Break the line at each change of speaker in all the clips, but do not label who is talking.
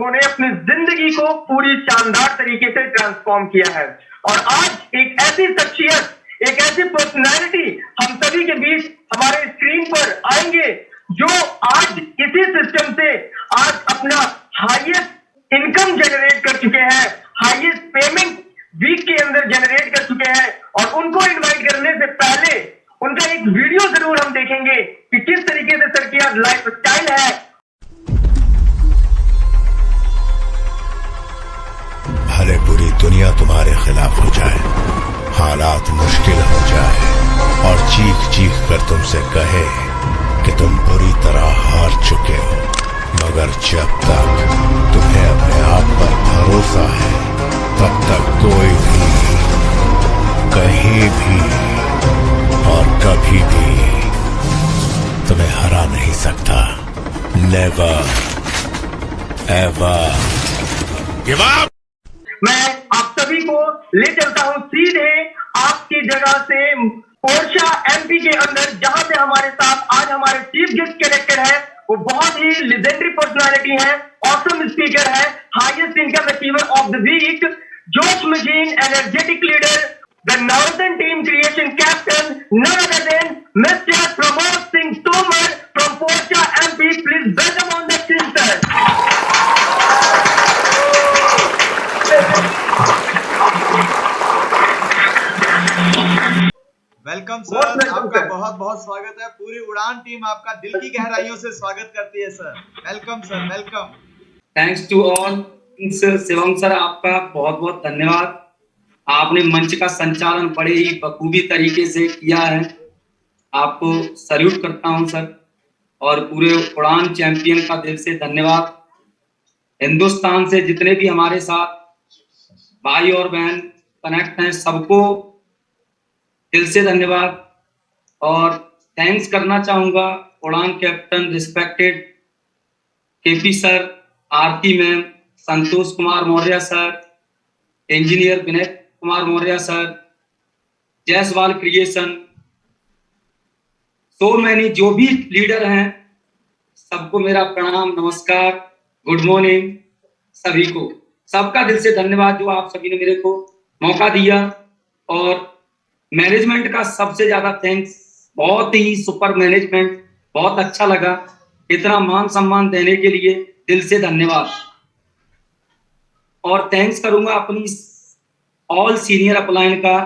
लोगों ने अपनी जिंदगी को पूरी शानदार तरीके से ट्रांसफॉर्म किया है। और आज एक ऐसी शख्सियत, एक ऐसी पर्सनैलिटी हम सभी के बीच हमारे स्क्रीन पर आएंगे जो आज इसी सिस्टम से आज अपना हाईएस्ट इनकम जनरेट कर चुके हैं, हाईएस्ट पेमेंट वीक के अंदर जनरेट कर चुके हैं। और उनको इनवाइट करने से पहले उनका एक वीडियो जरूर हम देखेंगे कि किस तरीके से सर की आज लाइफ स्टाइल है।
भले पूरी दुनिया तुम्हारे खिलाफ हो जाए, हालात मुश्किल हो जाए और चीख चीख कर तुमसे कहे कि तुम बुरी तरह हार चुके हो, मगर जब तक तुम्हें अपने आप पर भरोसा है तब तक कोई भी कहीं भी और कभी भी तुम्हें हरा नहीं सकता। Never ever give up.
मैं आप सभी को ले चलता हूं सीधे आपकी जगह से पोर्शा एमपी के अंदर, जहां पे हमारे साथ आज हमारे चीफ गेस्ट कनेक्टेड है। वो बहुत ही लेजेंडरी पर्सनालिटी है, ऑसम स्पीकर है, highest income achiever of the week, josh machine, energetic leader, the northern team creation captain, none other than mister Pramod Singh Tomar from Porsha MP. Please welcome on the screen sir.
Welcome sir, आपका बहुत बहुत स्वागत है। पूरी उड़ान team आपका दिल की गहराइयों से स्वागत करती है sir. Welcome sir, welcome.
Thanks to all sir. Shivam sir, आपका बहुत बहुत धन्यवाद। आपने मंच का संचालन बड़े ही बखूबी तरीके से किया है, आपको सैल्यूट करता हूं सर। और पूरे उड़ान चैंपियन का दिल से धन्यवाद। हिंदुस्तान से जितने भी हमारे साथ भाई और बहन कनेक्ट हैं, सबको दिल से धन्यवाद। और थैंक्स करना चाहूंगा Udaan captain respected KP sir, Aarti ma'am, Santosh Kumar Maurya sir, engineer Vinay Kumar Maurya sir, Jaiswal creation, so many जो भी लीडर हैं, सबको मेरा प्रणाम, नमस्कार, गुड मॉर्निंग सभी को। सबका दिल से धन्यवाद जो आप सभी ने मेरे को मौका दिया। और मैनेजमेंट का सबसे ज्यादा थैंक्स, बहुत ही सुपर मैनेजमेंट, बहुत अच्छा लगा। इतना मान सम्मान देने के लिए दिल से धन्यवाद। और थैंक्स करूंगा अपनी ऑल सीनियर अपलाइन का,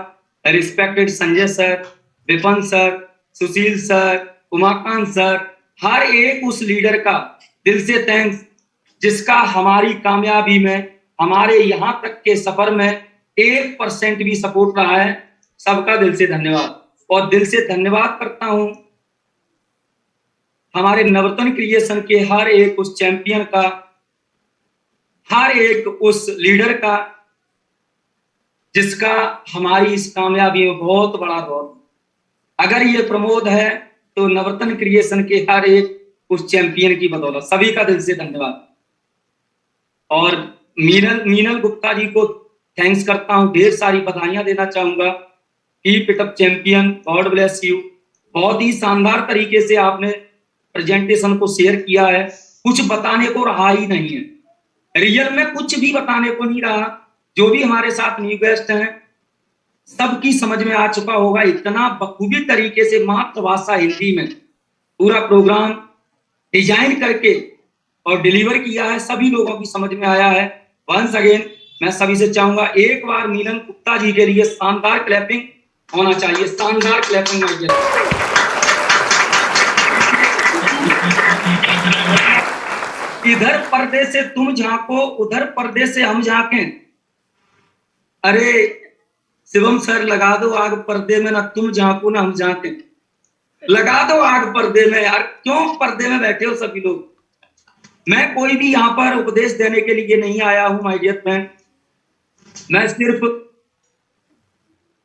respected Sanjay sir, Vipan sir, Sushil sir, Umakant sir, हर एक उस लीडर का दिल से थैंक्स जिसका हमारी कामयाबी में, हमारे यहाँ तक के सफर में 1% भी सपोर्ट रहा है। सबका दिल से धन्यवाद। और दिल से धन्यवाद करता हूं हमारे नवरत्न क्रिएशन के हर एक उस चैंपियन का, हर एक उस लीडर का जिसका हमारी इस कामयाबी में बहुत बड़ा रोल। अगर ये प्रमोद है तो नवरत्न क्रिएशन के हर एक उस चैंपियन की बदौलत। सभी का दिल से धन्यवाद। और मीनल गुप्ता जी को थैंक्स करता हूं, ढेर सारी बधाइयां देना चाहूंगा। Keep it up champion, God bless you. बहुत ही शानदार तरीके से आपने प्रेजेंटेशन को शेयर किया है। कुछ बताने को रहा ही नहीं है, रियल में कुछ भी बताने को नहीं रहा। जो भी हमारे साथ न्यू गेस्ट हैं सबकी समझ में आ चुका होगा। इतना बखूबी तरीके से मातृभाषा हिंदी में पूरा प्रोग्राम डिजाइन करके और डिलीवर किया है, सभी लोगों की समझ में आया है। वंस अगेन मैं सभी से चाहूंगा एक बार मीनल गुप्ता जी के लिए शानदार क्लैपिंग होना चाहिए, शानदार क्लैपिंग। इधर पर्दे से तुम झांको, उधर पर्दे से हम झांकें। अरे शिवम सर, लगा दो आग पर्दे में, ना तुम झांको ना हम झांकें। लगा दो आग पर्दे में यार, क्यों पर्दे में बैठे हो सभी लोग। मैं कोई भी यहाँ पर उपदेश देने के लिए नहीं आया हूं माय डियर फ्रेंड। मैं सिर्फ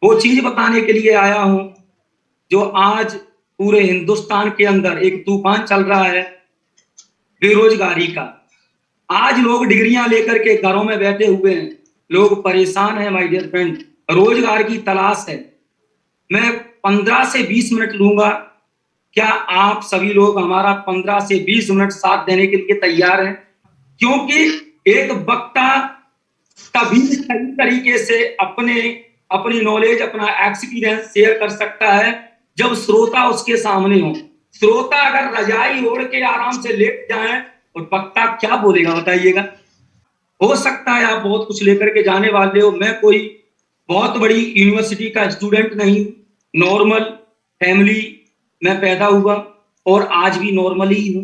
वो चीज बताने के लिए आया हूं जो आज पूरे हिंदुस्तान के अंदर एक तूफान चल रहा है बेरोजगारी का। आज लोग डिग्रियां लेकर के घरों में बैठे हुए हैं, लोग परेशान हैं माय डियर फ्रेंड, रोजगार की तलाश है। मैं 15 से 20 मिनट लूंगा, क्या आप सभी लोग हमारा 15 से 20 मिनट साथ देने के लिए तैयार हैं? क्योंकि एक वक्ता तभी सही तरीके से अपनी नॉलेज, अपना एक्सपीरियंस शेयर कर सकता है जब श्रोता उसके सामने हो। श्रोता अगर रजाई ओढ़ के आराम से लेट जाए और वक्ता क्या बोलेगा बताइएगा। हो सकता है आप बहुत कुछ लेकर के जाने वाले हो, मैं कोई बहुत बड़ी यूनिवर्सिटी का स्टूडेंट नहीं, नॉर्मल फैमिली में पैदा हुआ और आज भी नॉर्मल ही हूं,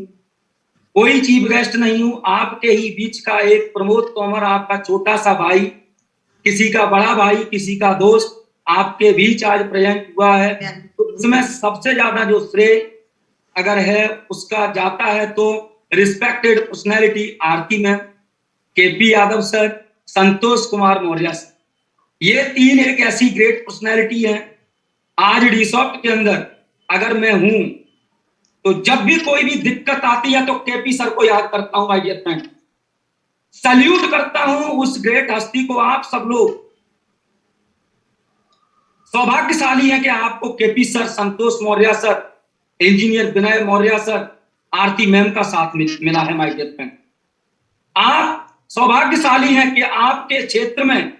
कोई चीफ गेस्ट नहीं हूं, आपके ही बीच का एक प्रमोद तोमर, आपका छोटा सा भाई, किसी का बड़ा भाई, किसी का दोस्त आपके बीच आज प्रेजेंट हुआ है। तो इसमें सबसे ज्यादा जो श्रेय अगर है उसका जाता है तो रिस्पेक्टेड पर्सनैलिटी आरती मैम, केपी यादव सर, संतोष कुमार मौर्य सर, ये तीन एक ऐसी ग्रेट पर्सनैलिटी है। आज डीसॉफ्ट के अंदर अगर मैं हूं तो जब भी कोई भी दिक्कत आती है तो केपी सर को याद करता हूं, माय डियर फ्रेंड, सल्यूट करता हूं उस ग्रेट हस्ती को। आप सब लोग सौभाग्यशाली हैं कि आपको केपी सर, संतोष मौर्य सर, इंजीनियर विनय मौर्य सर, आरती मैम का साथ मिला है, माय डियर फ्रेंड। आप सौभाग्यशाली हैं कि आपके क्षेत्र में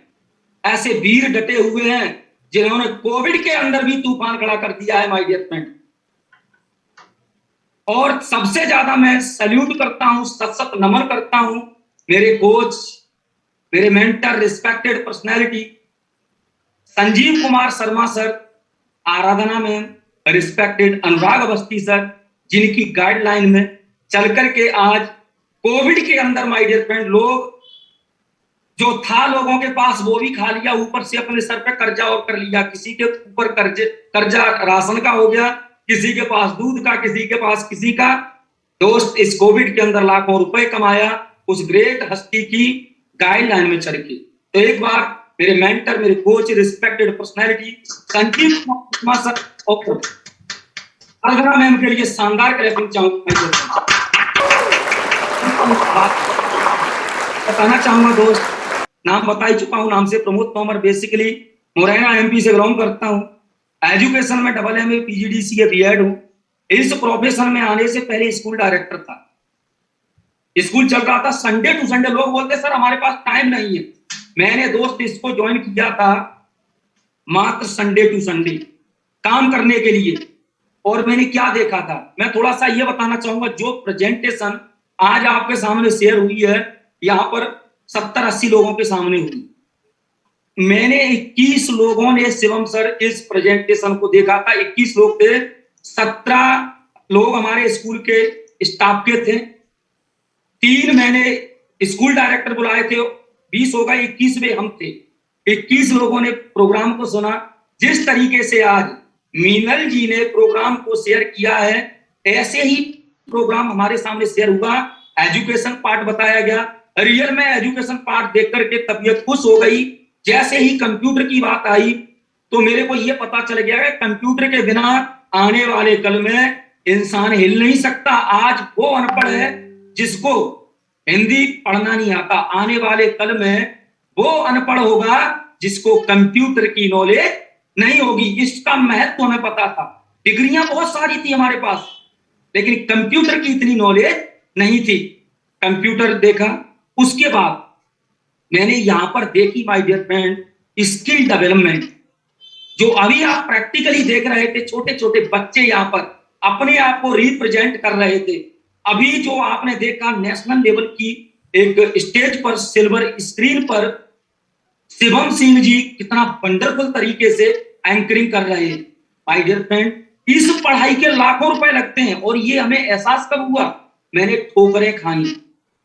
ऐसे वीर डटे हुए हैं जिन्होंने कोविड के अंदर भी तूफान खड़ा कर दिया है, माय डियर फ्रेंड। और सबसे ज्यादा मैं सैल्यूट करता हूं, सत नमन करता हूं मेरे कोच, मेरे mentor, respected personality Sanjeev Kumar Sharma sir, Aradhana ma'am, respected Anurag Awasthi sir, जिनकी गाइडलाइन में चल करके आज कोविड के अंदर माय डियर फ्रेंड लोग जो था लोगों के पास वो भी खा लिया, ऊपर से अपने सर पे कर्जा और कर लिया। किसी के ऊपर कर्जा राशन का हो गया, किसी के पास दूध का, किसी के पास किसी का। दोस्त इस कोविड के अंदर लाखों रुपए कमाया उस ग्रेट हस्ती की गाइडलाइन में चढ़ के। तो एक बार मेरे मेंटर, मेरे coach, respected personality Sanjeev Kumar sir और आराधना मैम के लिए शानदार क्लैपिंग चाहूंगा। बताना चाहूंगा दोस्त, नाम बता ही चुका हूं, नाम से प्रमोद तोमर, बेसिकली मुरैना एमपी से बिलोंग करता हूं। एजुकेशन में AA PGDCA BEd हूं। इस प्रोफेशन में आने से पहले स्कूल डायरेक्टर था। स्कूल चल रहा था संडे टू संडे, लोग बोलते सर हमारे पास टाइम नहीं है। मैंने दोस्त इसको ज्वाइन किया था मात्र संडे टू संडे काम करने के लिए। और मैंने क्या देखा था, मैं थोड़ा सा ये बताना चाहूंगा। जो प्रेजेंटेशन आज आपके सामने शेयर हुई है, यहाँ पर 70-80 लोगों के सामने हुई, मैंने 21 लोगों ने शिवम सर इस प्रेजेंटेशन को देखा था। 21 लोग थे, 17 लोग हमारे स्कूल के स्टाफ के थे, 3 मैंने स्कूल डायरेक्टर बुलाए थे, 20 हो गए, 21वें हम थे। 21 लोगों ने प्रोग्राम को सुना। जिस तरीके से आज मीनल जी ने प्रोग्राम को शेयर किया है, ऐसे ही प्रोग्राम हमारे सामने शेयर हुआ। एजुकेशन पार्ट बताया गया, रियल में एजुकेशन पार्ट देख करके तबीयत खुश हो गई। जैसे ही कंप्यूटर की बात आई तो मेरे को यह पता चल गया कि कंप्यूटर के बिना आने वाले कल में इंसान हिल नहीं सकता। आज वो अनपढ़ है जिसको हिंदी पढ़ना नहीं आता, आने वाले कल में वो अनपढ़ होगा जिसको कंप्यूटर की नॉलेज नहीं होगी। इसका महत्व हमें पता था, डिग्रियां बहुत सारी थी हमारे पास, लेकिन कंप्यूटर की इतनी नॉलेज नहीं थी। कंप्यूटर देखा, उसके बाद मैंने यहां पर देखी my dear friend skill development. जो अभी आप प्रैक्टिकली देख रहे थे, छोटे छोटे बच्चे यहां पर अपने आप को रिप्रेजेंट कर रहे थे। अभी जो आपने देखा नेशनल लेवल की एक स्टेज पर सिल्वर स्क्रीन पर शिवम सिंह जी कितना वंडरफुल तरीके से एंकरिंग कर रहे हैं। माय डियर फ्रेंड, इस पढ़ाई के लाखों रुपए लगते हैं और ये हमें एहसास कब हुआ, मैंने ठोकरें खाई।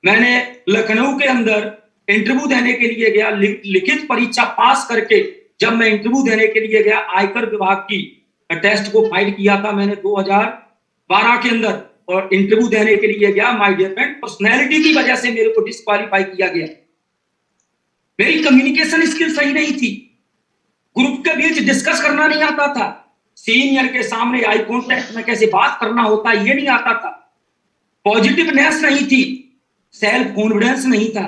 मैंने लखनऊ के अंदर इंटरव्यू देने के लिए गया, लिखित परीक्षा पास करके जब मैं इंटरव्यू देने के लिए गया, आयकर विभाग की टेस्ट को फाइल किया था मैंने 2012 के अंदर, और इंटरव्यू देने के लिए गया। माय डियर फ्रेंड, पर्सनैलिटी की वजह से मेरे को डिस्क्वालीफाई किया गया। मेरी कम्युनिकेशन स्किल सही नहीं थी, ग्रुप के बीच डिस्कस करना नहीं आता था, सीनियर के सामने आई कॉन्टेक्ट में कैसे बात करना होता ये नहीं आता था, पॉजिटिवनेस नहीं थी, सेल्फ कॉन्फिडेंस नहीं था,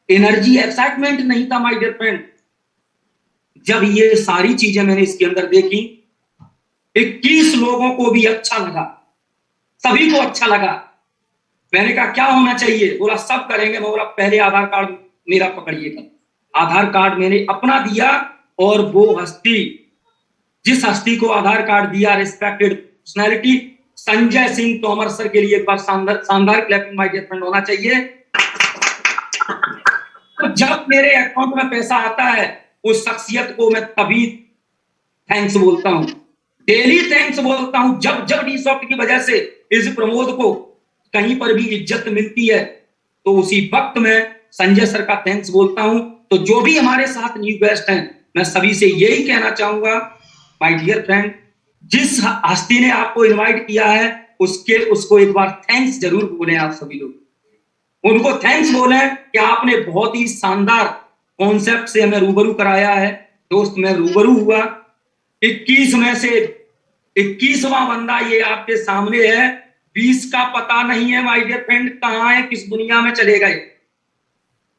एनर्जी एक्साइटमेंट नहीं था। माय डियर फ्रेंड, जब ये सारी चीजें मैंने इसके अंदर देखी, 21 लोगों को भी अच्छा लगा, सभी को अच्छा लगा। मैंने कहा क्या होना चाहिए? बोला सब करेंगे। मैं बोला पहले आधार कार्ड मेरा पकड़िएगा। आधार कार्ड मैंने अपना दिया और वो हस्ती, जिस हस्ती को आधार कार्ड दिया, respected personality Sanjay Singh Tomar sir के लिए एक बार शानदार क्लैपिंग माय डियर फ्रेंड होना चाहिए। तो जब मेरे अकाउंट में पैसा आता है उस शख्सियत को मैं तभी थैंक्स बोलता हूं, डेली थैंक्स बोलता हूं। जब जब डी-सॉफ्ट की वजह से इस प्रमोद को कहीं पर भी इज्जत मिलती है तो उसी वक्त मैं संजय सर का थैंक्स बोलता हूं। तो जो भी हमारे साथ न्यू गेस्ट हैं, मैं सभी से यही कहना चाहूंगा, माय डियर फ्रेंड, जिस हस्ती ने आपको इनवाइट किया है उसको एक बार थैंक्स जरूर बोलें। आप सभी लोग उनको थैंक्स बोलें कि आपने बहुत ही शानदार कॉन्सेप्ट से हमें रूबरू कराया है। दोस्त, मैं रूबरू हुआ 21 में से 21वां बंदा ये आपके सामने है। 20 का पता नहीं है माय डियर फ्रेंड, कहां है, किस दुनिया में चले गए।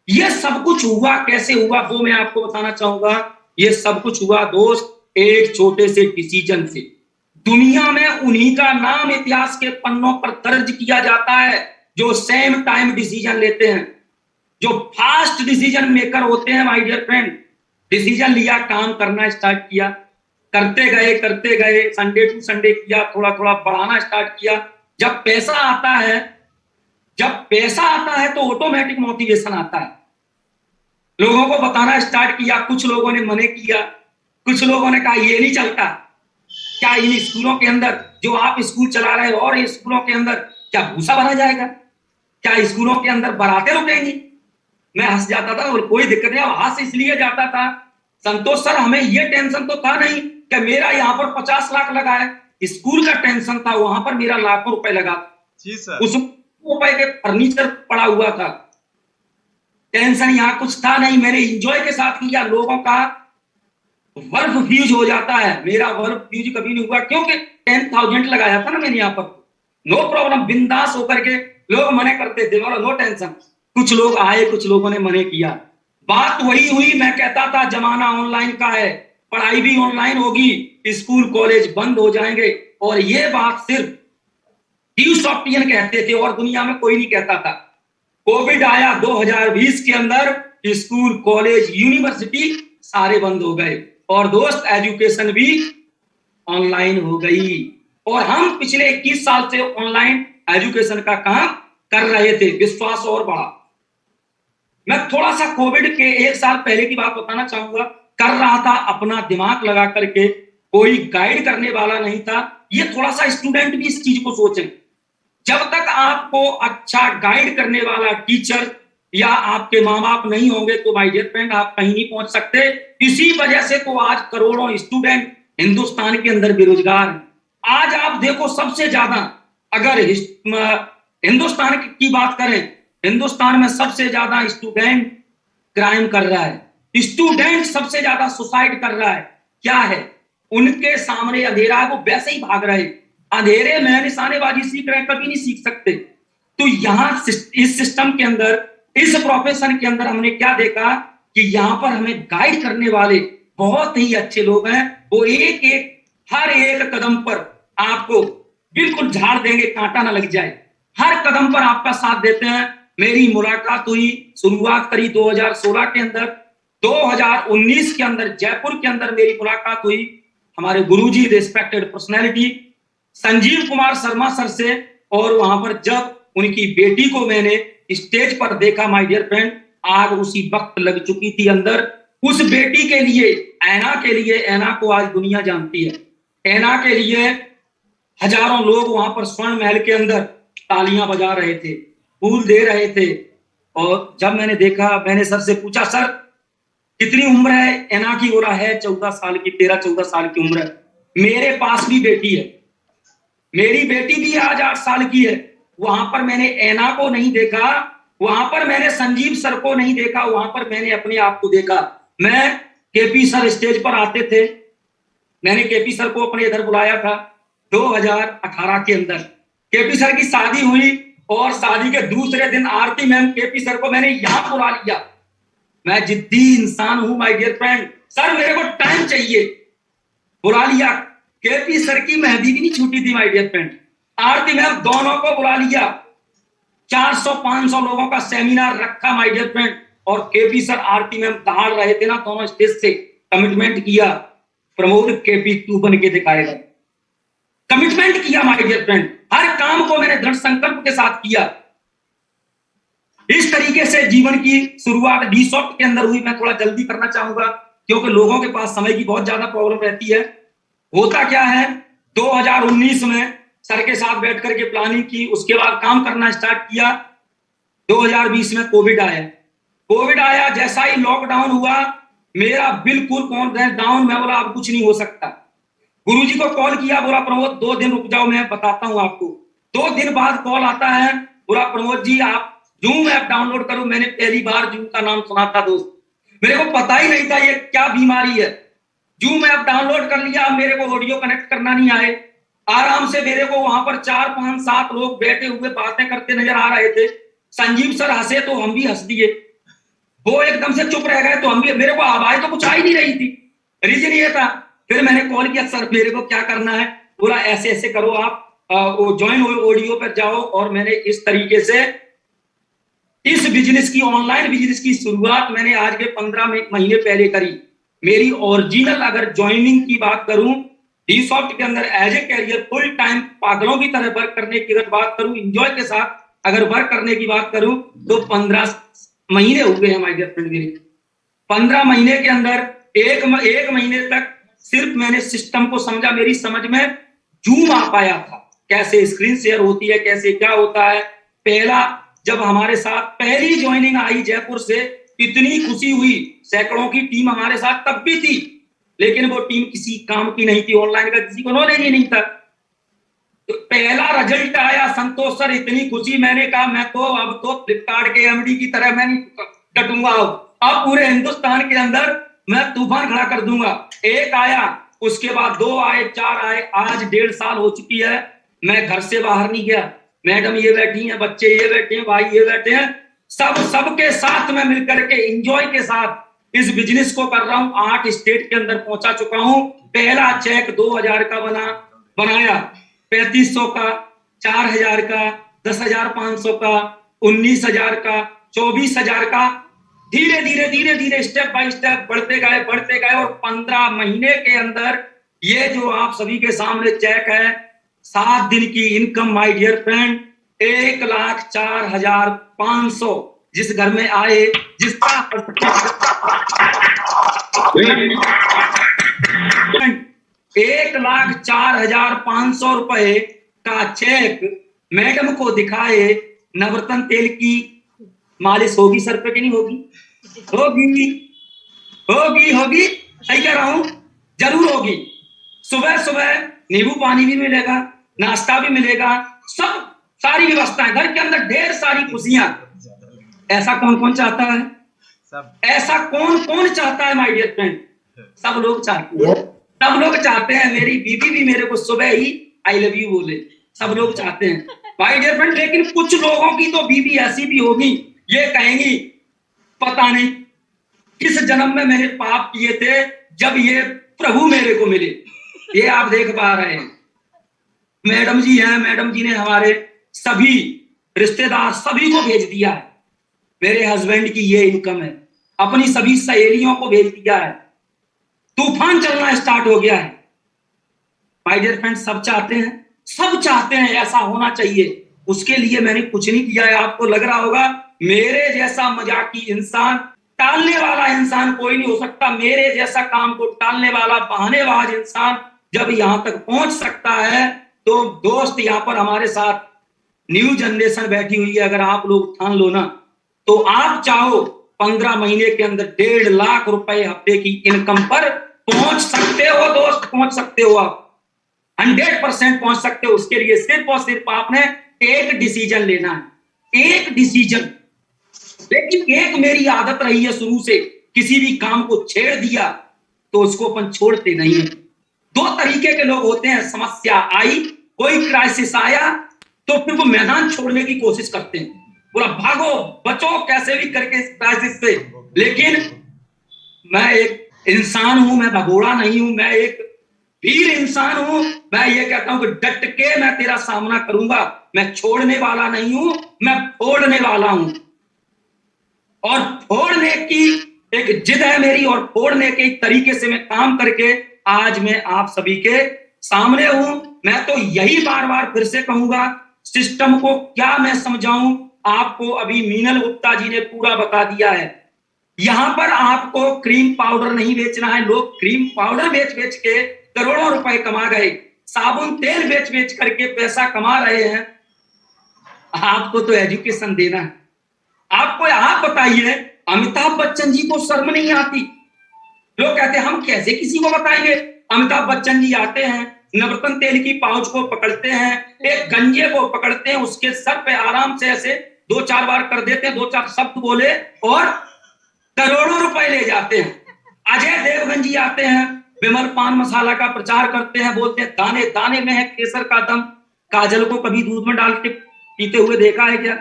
ये सब कुछ हुआ कैसे हुआ वो मैं आपको बताना चाहूंगा। ये सब कुछ हुआ दोस्त एक छोटे से डिसीजन से। दुनिया में उन्हीं का नाम इतिहास के पन्नों पर दर्ज किया जाता है जो सेम टाइम डिसीजन लेते हैं, जो फास्ट डिसीजन मेकर होते हैं माय डियर फ्रेंड। डिसीजन लिया, काम करना स्टार्ट किया, करते गए, संडे टू संडे किया, थोड़ा थोड़ा बढ़ाना स्टार्ट किया। जब पैसा आता है तो ऑटोमेटिक मोटिवेशन आता है। लोगों को बताना स्टार्ट किया, कुछ लोगों ने मने किया, कुछ लोगों ने कहा ये नहीं चलता। क्या इन स्कूलों के अंदर जो आप स्कूल चला रहे हो और ये स्कूलों के अंदर क्या भूसा भरा जाएगा? क्या स्कूलों के अंदर बारातें रुकेंगी? मैं हंस जाता था और कोई दिक्कत नहीं, हंस इसलिए जाता था, संतोष सर हमें ये टेंशन तो था नहीं कि मेरा यहाँ पर 50 लाख लगा है। स्कूल का टेंशन था, वहां पर मेरा लाखों रुपए लगा।
जी सर।
उस रुपए के फर्नीचर पड़ा हुआ था। टेंशन यहाँ कुछ था नहीं। मैंने इंजॉय के साथ किया। लोगों का वर्क फ्यूज हो जाता है, मेरा वर्क फ्यूज कभी नहीं हुआ क्योंकि 10,000 लगाया था ना मैंने यहाँ पर। नो प्रॉब्लम, बिंदास होकर के लोग मने करते थे, बोलो नो टेंशन। कुछ लोग आए, कुछ लोगों ने मने किया, बात वही हुई। मैं कहता था जमाना ऑनलाइन का है, पढ़ाई भी ऑनलाइन होगी, स्कूल कॉलेज बंद हो जाएंगे। और ये बात सिर्फ डी-सॉफ्टियन कहते थे और दुनिया में कोई नहीं कहता था। कोविड आया 2020 के अंदर, स्कूल कॉलेज यूनिवर्सिटी सारे बंद हो गए और दोस्त एजुकेशन भी ऑनलाइन हो गई। और हम पिछले 21 साल से ऑनलाइन एजुकेशन का काम कर रहे थे। विश्वास और बढ़ा। मैं थोड़ा सा कोविड के 1 साल पहले की बात बताना चाहूंगा। कर रहा था अपना दिमाग लगा करके, कोई गाइड करने वाला नहीं था। ये थोड़ा सा स्टूडेंट भी इस चीज को सोचें, जब तक आपको अच्छा गाइड करने वाला टीचर या आपके माँ बाप नहीं होंगे तो माय डियर फ्रेंड आप कहीं नहीं पहुंच सकते। इसी वजह से तो आज करोड़ों स्टूडेंट हिंदुस्तान के अंदर बेरोजगार हैं। आज आप देखो सबसे ज्यादा, अगर हिंदुस्तान की बात करें, हिंदुस्तान में सबसे ज्यादा स्टूडेंट क्राइम कर रहा है, स्टूडेंट सबसे ज्यादा सुसाइड कर रहा है। क्या है? उनके सामने अंधेरा है, वो वैसे ही भाग रहे हैं। अंधेरे में निशानेबाजी सीख रहे हैं, कभी नहीं सीख सकते। तो यहाँ इस सिस्टम के अंदर, इस प्रोफेशन के अंदर हमने क्या देखा कि यहाँ पर हमें गाइड करने वाले बहुत ही अच्छे लोग हैं। वो हर एक कदम पर आपको बिल्कुल झाड़ देंगे, कांटा ना लग जाए। हर कदम पर आपका साथ देते हैं। मेरी मुलाकात हुई, शुरुआत करी 2016 के अंदर, 2019 के अंदर जयपुर के अंदर मेरी मुलाकात हुई हमारे गुरुजी respected personality Sanjeev Kumar Sharma sir से। और वहां पर जब उनकी बेटी को मैंने स्टेज पर देखा माय डियर फ्रेंड, आग उसी वक्त लग चुकी थी अंदर। उस बेटी के लिए, ऐना को आज दुनिया जानती है। ऐना के लिए हजारों लोग वहां पर स्वर्ण महल के अंदर तालियां बजा रहे थे, फूल दे रहे थे। और जब मैंने देखा, मैंने सर से पूछा, सर कितनी उम्र है ऐना की? बोला है 14 साल की, 13-14 साल की उम्र है। मेरे पास भी बेटी है, मेरी बेटी भी आज 8 साल की है। वहां पर मैंने ऐना को नहीं देखा, वहां पर मैंने संजीव सर को नहीं देखा, वहां पर मैंने अपने आप को देखा। मैं केपी सर स्टेज पर आते थे, मैंने केपी सर को अपने इधर बुलाया था 2018 के अंदर। केपी सर की शादी हुई और शादी के दूसरे दिन आरती मैम केपी सर को मैंने यहां बुला लिया। मैं जिद्दी इंसान हूं माय डियर फ्रेंड, सर मेरे को टाइम चाहिए, बुला लिया। केपी सर की मेहंदी भी नहीं छूटी थी my dear friend, Aarti ma'am दोनों को बुला लिया। 400-500 लोगों का सेमिनार रखा माय डियर फ्रेंड, और केपी सर आरती मैम दहाड़ रहे थे ना, दोनों स्टेज से कमिटमेंट किया, प्रमोद केपी तू बन के दिखाएगा। कमिटमेंट किया माय डियर फ्रेंड, हर काम को मैंने दृढ़ संकल्प के साथ किया। इस तरीके से जीवन की शुरुआत डी-सॉफ्ट के अंदर हुई। मैं थोड़ा जल्दी करना चाहूंगा क्योंकि लोगों के पास समय की बहुत ज्यादा प्रॉब्लम रहती है। होता क्या है, 2019 में सर के साथ बैठ करके प्लानिंग की, उसके बाद काम करना स्टार्ट किया। 2020 में कोविड आया। जैसा ही लॉकडाउन हुआ, मेरा बिल्कुल कॉन्फिडेंस डाउन। मैं बोला अब कुछ नहीं हो सकता। गुरुजी को कॉल किया, बोला प्रमोद 2 दिन रुक जाओ, मैं बताता हूं आपको। 2 दिन बाद कॉल आता है, बोला प्रमोद जी आप जूम ऐप डाउनलोड करो। मैंने पहली बार जूम का नाम सुना था दोस्त, मेरे को पता ही नहीं था ये क्या बीमारी है। जूम ऐप डाउनलोड कर लिया, मेरे को ऑडियो कनेक्ट करना नहीं आए। आराम से मेरे को वहां पर 4, 5, 7 लोग बैठे हुए बातें करते नजर आ रहे थे। संजीव सर हंसे तो हम भी हंस दिए, वो एकदम से चुप रह गए तो हम भी। मेरे को आवाज तो कुछ आ ही नहीं रही थी, रीजन ये था। फिर मैंने कॉल किया, सर मेरे को क्या करना है? बोला ऐसे ऐसे करो, आप ज्वाइन ऑडियो पर जाओ। और मैंने इस तरीके से इस बिजनेस की, ऑनलाइन बिजनेस की शुरुआत मैंने आज के 15 महीने पहले करी। मेरी ओरिजिनल अगर ज्वाइनिंग की बात करूं, डी-सॉफ्ट के अंदर as a career full time पागलों की तरह वर्क करने की अगर बात करूं, एंजॉय के साथ अगर वर्क करने की बात करूं, तो 15 महीने हो गए हैं माय डियर फ्रेंड मेरे। 15 महीने के अंदर एक महीने तक सिर्फ मैंने सिस्टम को समझा। मेरी समझ में जूम आ पाया था, कैसे स्क्रीन शेयर होती है, कैसे क्या होता है। पहला जब हमारे साथ पहली ज्वाइनिंग आई जयपुर से, इतनी खुशी हुई। सैकड़ों की टीम हमारे साथ तब भी थी, लेकिन वो टीम किसी काम की नहीं थी, ऑनलाइन का किसी को नॉलेज ही नहीं था। तो पहला रिजल्ट आया, संतोष सर इतनी खुशी। मैंने कहा मैं तो अब तो फ्लिपकार्ट के एमडी की तरह मैं डटूंगा, अब पूरे हिंदुस्तान के अंदर मैं तूफान खड़ा कर दूंगा। एक आया, उसके बाद 2 आए, 4 आए, आज 1.5 साल हो चुकी है। मैं घर से बाहर नहीं गया। मैडम ये बैठी हैं, बच्चे ये बैठे हैं, भाई ये बैठे हैं, सबके साथ में मिलकर के एंजॉय के साथ इस बिजनेस को कर रहा हूं। 8 स्टेट के अंदर पहुंचा चुका हूं। पहला चेक 2000 का बनाया, 3500 का, 4000 का, 10,500 का, 19,000 का, 24,000 का। धीरे धीरे स्टेप बाय स्टेप बढ़ते गए और 15 महीने के अंदर ये जो आप सभी के सामने चेक है, 7 दिन की इनकम माय डियर फ्रेंड 1,04,500। जिस घर में आए, जिसका 1,04,500 रुपए का चेक मैडम को दिखाए। नवरत्न तेल की मालिश होगी सर पे कि नहीं होगी? होगी, सही कह रहा हूं, जरूर होगी। सुबह सुबह नींबू पानी भी मिलेगा, नाश्ता भी मिलेगा, सब सारी व्यवस्थाएं घर के अंदर, ढेर सारी खुशियां। ऐसा कौन कौन चाहता है? ऐसा कौन कौन चाहता है माय डियर फ्रेंड? सब लोग चाहते हैं, सब लोग चाहते हैं। मेरी बीवी भी मेरे को सुबह ही आई लव यू बोले, सब लोग चाहते हैं माय डियर फ्रेंड। लेकिन कुछ लोगों की तो बीवी ऐसी भी होगी, ये कहेंगी पता नहीं किस जन्म में मैंने पाप किए थे जब ये प्रभु मेरे को मिले। ये आप देख पा रहे हैं, मैडम जी हैं, मैडम जी ने हमारे सभी रिश्तेदार सभी को भेज दिया है। मेरे हस्बैंड की ये इनकम है, अपनी सभी सहेलियों को भेज दिया है। तूफान चलना स्टार्ट हो गया है माय डियर फ्रेंड। सब चाहते हैं, ऐसा होना चाहिए। उसके लिए मैंने कुछ नहीं किया है। आपको लग रहा होगा मेरे जैसा मजाकी इंसान, टालने वाला इंसान कोई नहीं हो सकता। मेरे जैसा काम को टालने वाला, बहानेबाज इंसान जब यहां तक पहुंच सकता है, तो दोस्त यहां पर हमारे साथ न्यू जनरेशन बैठी हुई है। अगर आप लोग ठान लो ना, तो आप चाहो 15 महीने के अंदर 1.5 लाख रुपए हफ्ते की इनकम पर पहुंच सकते हो दोस्त, पहुंच सकते हो आप, 100% पहुंच सकते हो। उसके लिए सिर्फ और सिर्फ आपने एक डिसीजन लेना है, एक डिसीजन। लेकिन एक मेरी आदत रही है शुरू से, किसी भी काम को छेड़ दिया तो उसको अपन छोड़ते नहीं है। 2 तरीके के लोग होते हैं, समस्या आई, कोई क्राइसिस आया, तो फिर वो मैदान छोड़ने की कोशिश करते हैं, पूरा भागो बचो कैसे भी करके इस क्राइसिस से। लेकिन मैं एक इंसान हूं, मैं भगोड़ा नहीं हूं, मैं एक वीर इंसान हूं। मैं ये कहता हूं कि डट के मैं तेरा सामना करूंगा, मैं छोड़ने वाला नहीं हूं, मैं फोड़ने वाला हूं। और फोड़ने की एक जिद है मेरी, और फोड़ने के तरीके से मैं काम करके आज मैं आप सभी के सामने हूं। मैं तो यही बार बार फिर से कहूंगा, सिस्टम को क्या मैं समझाऊं आपको, अभी मीनल गुप्ता जी ने पूरा बता दिया है। यहां पर आपको क्रीम पाउडर नहीं बेचना है। लोग क्रीम पाउडर बेच बेच के करोड़ों रुपए कमा गए, साबुन तेल बेच बेच करके पैसा कमा रहे हैं। आपको तो एजुकेशन देना है। आपको आप बताइए, अमिताभ बच्चन जी को शर्म नहीं आती? लोग कहते हैं हम कैसे किसी को बताएंगे। अमिताभ बच्चन जी आते हैं, नवरत्न तेल की पाउच को पकड़ते हैं, एक गंजे को पकड़ते हैं, उसके सर पे आराम से ऐसे 2-4 बार कर देते हैं, 2-4 शब्द बोले और करोड़ों रुपए ले जाते हैं। अजय देवगन जी आते हैं, विमल पान मसाला का प्रचार करते हैं, बोलते हैं दाने दाने में है केसर का दम। काजल को कभी दूध में डाल के पीते हुए देखा है क्या?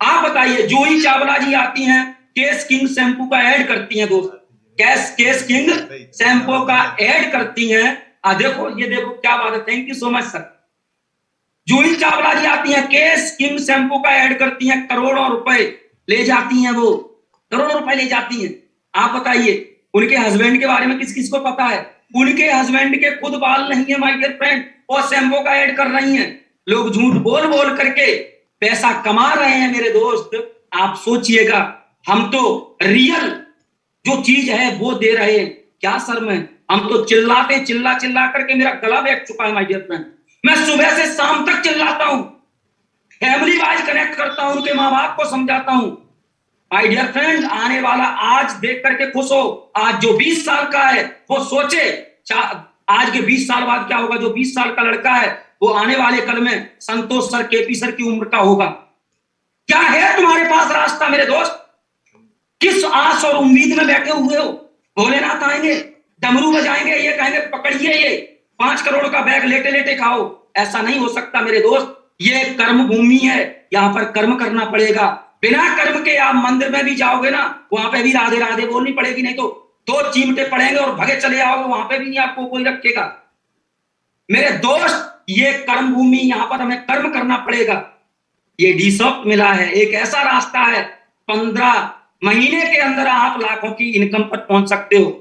आप बताइए। जूही चावला जी आती हैं, केस किंग शैम्पू का ऐड करती हैं दोस्त, केस किंग शैम्पू का ऐड करती हैं। देखो ये देखो क्या बात है, thank you so much sir. Juhi Chawla ji आती हैं, केस किंग शैम्पू का ऐड करती हैं, करोड़ों रुपए ले जाती हैं, वो करोड़ों रुपए ले जाती हैं। आप बताइए उनके हस्बैंड के बारे में किस किस को पता है? उनके हस्बैंड के खुद बाल नहीं है माय डियर फ्रेंड, और शैम्पू का ऐड कर रही हैं। लोग झूठ बोल बोल करके पैसा कमा रहे हैं मेरे दोस्त। आप सोचिएगा, हम तो रियल जो चीज है वो दे रहे हैं। क्या शर्म है? हम तो चिल्लाते, चिल्ला चिल्ला करके मेरा गला बैठ चुका है माय डियर फ्रेंड। मैं सुबह से शाम तक चिल्लाता हूं, फैमिली वाइज कनेक्ट करता हूं, उनके माँ बाप को समझाता हूं। माय डियर फ्रेंड, आने वाला आज देख करके खुश हो। आज जो 20 साल का है वो सोचे आज के 20 साल बाद क्या होगा। जो 20 साल का लड़का है वो आने वाले कल में संतोष सर, केपी सर की उम्र का होगा। क्या है तुम्हारे पास रास्ता मेरे दोस्त? किस आस और उम्मीद में बैठे हुए हो? भोलेनाथ आएंगे, डमरू बजाएंगे, ये कहेंगे पकड़िए ये 5 करोड़ का बैग, लेटे लेटे खाओ। ऐसा नहीं हो सकता मेरे दोस्त। ये कर्म भूमि है, यहाँ पर कर्म करना पड़ेगा। बिना कर्म के आप मंदिर में भी जाओगे ना, वहां पे भी राधे राधे बोलनी पड़ेगी, नहीं तो 2 चिमटे पड़ेंगे और भगे चले आओगे, वहां पे भी नहीं आपको कोई रखेगा। मेरे दोस्त, ये कर्म भूमि, यहाँ पर हमें कर्म करना पड़ेगा। ये डीसॉफ्ट मिला है, एक ऐसा रास्ता है, 15 महीने के अंदर आप लाखों की इनकम पर पहुंच सकते हो।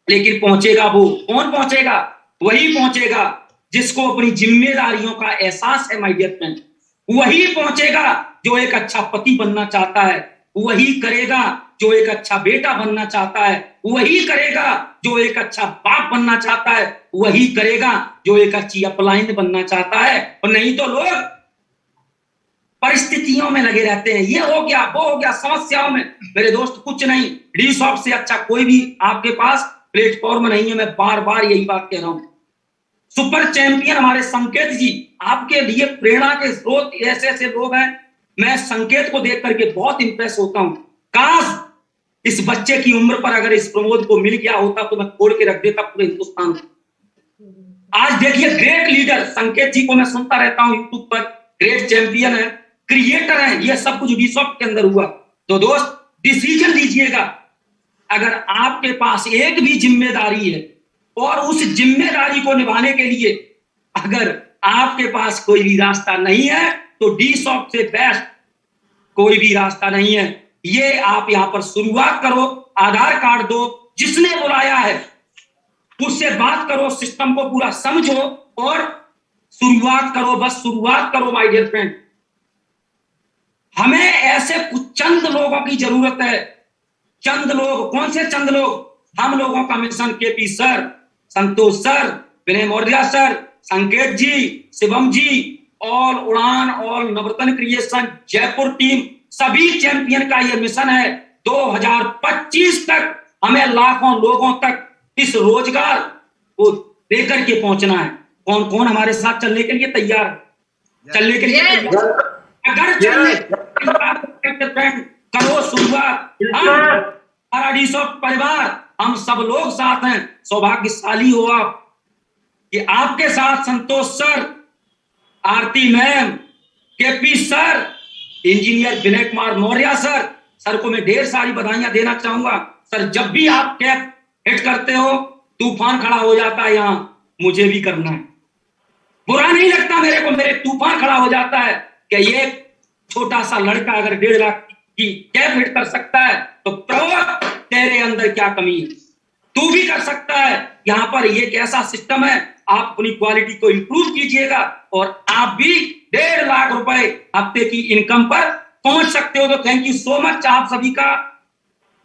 लेकिन पहुंचेगा वो कौन? पहुंचेगा वही पहुंचेगा जिसको अपनी जिम्मेदारियों का एहसास है माय डियर फ्रेंड। वही पहुंचेगा जो एक अच्छा पति बनना चाहता है, वही करेगा जो एक अच्छा बेटा बनना चाहता है, वही करेगा जो एक अच्छा बाप बनना चाहता है, वही करेगा जो एक अच्छी अपलाइन बनना चाहता है। और नहीं तो लोग परिस्थितियों में लगे रहते हैं, ये हो गया वो हो गया, समस्याओं में। मेरे दोस्त कुछ नहीं, डीसॉफ्ट से अच्छा कोई भी आपके पास प्लेटफॉर्म नहीं है। मैं बार बार यही बात कह रहा हूं। सुपर चैंपियन हमारे संकेत जी आपके लिए प्रेरणा के स्रोत, ऐसे ऐसे लोग हैं। मैं संकेत को देख करके बहुत इंप्रेस होता हूं। काश इस बच्चे की उम्र पर अगर इस प्रमोद को मिल गया होता तो मैं तोड़ के रख देता पूरे हिंदुस्तान को। आज देखिए, ग्रेट लीडर संकेत जी को मैं सुनता रहता हूं यूट्यूब पर, ग्रेट चैंपियन है, क्रिएटर है, ये सब कुछ डीसॉफ्ट के अंदर हुआ। तो दोस्त डिसीजन लीजिएगा। अगर आपके पास एक भी जिम्मेदारी है और उस जिम्मेदारी को निभाने के लिए अगर आपके पास कोई भी रास्ता नहीं है, तो डीसॉफ्ट से बेस्ट कोई भी रास्ता नहीं है। ये आप यहां पर शुरुआत करो, आधार कार्ड दो, जिसने बुलाया है उससे बात करो, सिस्टम को पूरा समझो और शुरुआत करो, बस शुरुआत करो माय डियर फ्रेंड। हमें ऐसे कुछ चंद लोगों की जरूरत है। चंद लोग, कौन से चंद लोग? हम लोगों का मिशन केपी सर, संतोष सर, विनय मौर्य सर, संकेत जी, शिवम जी, ऑल उड़ान, ऑल नवरत्न क्रिएशन, जयपुर टीम, सभी चैंपियन का यह मिशन है। 2025 तक हमें लाखों लोगों तक इस रोजगार को लेकर के पहुंचना है। कौन कौन हमारे साथ चलने के लिए तैयार है? चलने के लिए तैयार? अगर चलने करो शुरुआत, हमारा डीसॉफ्ट परिवार, हम सब लोग साथ हैं। सौभाग्यशाली हो आप कि आपके साथ संतोष sir, Aarti ma'am, KP sir, engineer Vinay Kumar Maurya sir को मैं ढेर सारी बधाइयां देना चाहूंगा। सर जब भी आप कैप हिट करते हो तूफान खड़ा हो जाता है यहाँ, मुझे भी करना है। बुरा नहीं लगता मेरे को, मेरे तूफान खड़ा हो जाता है कि ये छोटा सा लड़का अगर 1.5 लाख की कैप हिट कर सकता है तो प्रभु तेरे अंदर क्या कमी है, तू भी कर सकता है। यहाँ पर ये कैसा सिस्टम है, आप अपनी क्वालिटी को इंप्रूव कीजिएगा और आप भी 1.5 लाख रुपए हफ्ते की इनकम पर पहुंच सकते हो। तो थैंक यू सो मच, आप सभी का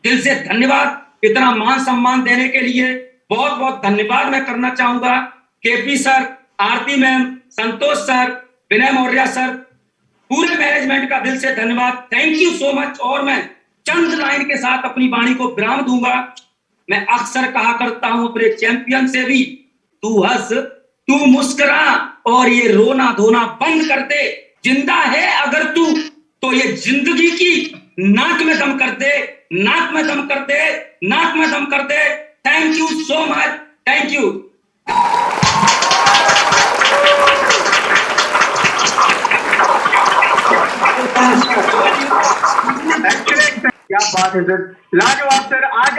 दिल से धन्यवाद। इतना मान सम्मान देने के लिए बहुत बहुत धन्यवाद मैं करना चाहूंगा केपी सर, आरती मैम, संतोष सर, विनय मौर्य सर, पूरे मैनेजमेंट का दिल से धन्यवाद। Thank you so much. और मैं चंद लाइन के साथ अपनी वाणी को विराम दूंगा। मैं अक्सर कहा करता हूं अपने चैंपियन से भी, तू हंस, तू मुस्कुरा और ये रोना धोना बंद कर दे। जिंदा है अगर तू तो ये जिंदगी की नाक में दम कर दे, नाक में दम कर दे, नाक में दम कर दे। Thank you so much, thank you.
क्या बात है सर, लाजवाब सर। आज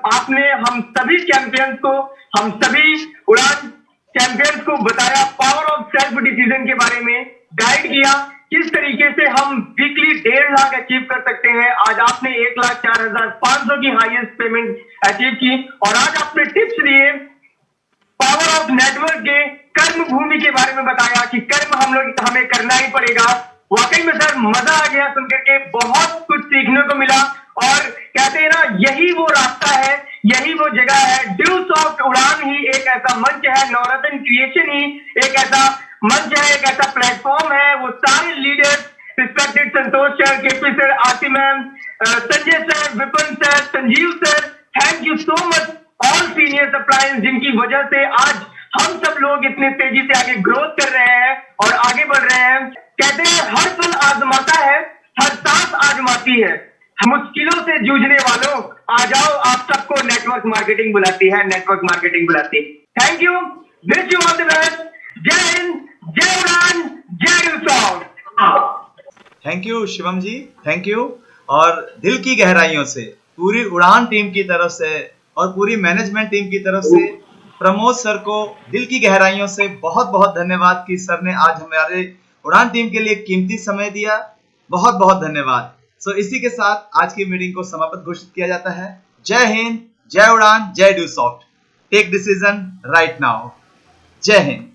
आपने हम सभी चैंपियंस को, हम सभी उड़ान चैंपियंस को बताया पावर ऑफ सेल्फ डिसीजन के बारे में, गाइड किया किस तरीके से हम वीकली 1.5 लाख अचीव कर सकते हैं। आज आपने 1,04,500 की हाईएस्ट पेमेंट अचीव की और आज आपने टिप्स दिए पावर ऑफ नेटवर्क के, कर्म भूमि के बारे में बताया कि कर्म हमें करना ही पड़ेगा। वाकई में सर मजा आ गया सुनकर के, बहुत कुछ सीखने को मिला। और कहते हैं ना, यही वो रास्ता है, यही वो जगह है। ड्यू सॉफ्ट उड़ान ही एक ऐसा मंच है, नवरत्न क्रिएशन ही एक ऐसा मंच है, एक ऐसा प्लेटफॉर्म है। वो सारे leaders, respected Santosh sir, KP sir, Aarti ma'am, Sanjay sir, Vipin sir, Sanjeev sir, thank you so much all senior suppliers, जिनकी वजह से आज हम सब लोग इतनी तेजी से आगे ग्रोथ कर रहे हैं और आगे बढ़ रहे हैं। कहते हैं हर पल आजमाता है, हर सांस आजमाती है। मुश्किलों से जूझने वालों, आ जाओ, आप सबको नेटवर्क मार्केटिंग बुलाती है, नेटवर्क मार्केटिंग बुलाती है। Thank you, wish you all the best. Jai Hind, Jai Udaan, Jai resort.
Thank you Shivam ji, thank you. और दिल की गहराइयों से पूरी उड़ान टीम की तरफ से और पूरी मैनेजमेंट टीम की तरफ से प्रमोद सर को दिल की गहराइयों से बहुत बहुत धन्यवाद कि सर ने आज हमारे उड़ान टीम के लिए कीमती समय दिया। बहुत बहुत धन्यवाद। सो इसी के साथ आज की मीटिंग को समाप्त घोषित किया जाता है। जय Hind, Jai Udaan, Jai D Soft. Take decision right now. Jai Hind.